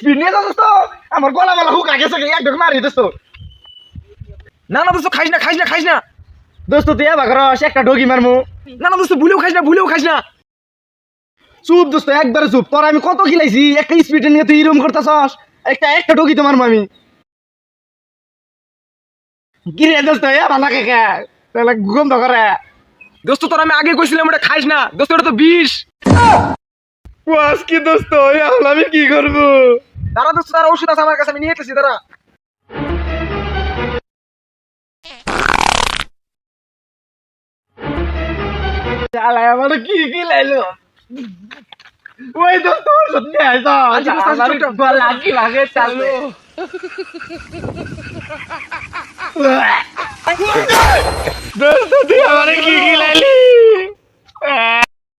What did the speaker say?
speed নিয়ে যাস তো আমার গলা মালা হুক আগে থেকে এক ঢোক মারি দোস্ত না না দোস্ত খাইস না দোস্ত তুই এবার রস একটা ঢোকি মারমু না না দোস্ত ভুলেও খাইস না চুপ দোস্ত একবারে চুপ তোর আমি কত খিলাইছি একটা স্পিডে নিয়ে তুই এরম করতেছস একটা ঢোকি তোমার মামি কি রে দোস্ত ভালো কাকা তাহলে গন্ধ করে দোস্ত তোর আমি আগে কইছিলাম ওটা খাইস না দোস্ত ওটা তো বিষ বাস কি দোস্ত এখন আমি কি করবো দাঁড়া দোস্ত তার ওষুধ আছে আমার কাছে আমি নিয়ে এসেছি দাঁড়া চালাই আমার কি লাইলো ওই দোস্ত ওষুধ নিয়ে আইস আমার গলা কি লাগে চালু দোস্ত তুই আমার কি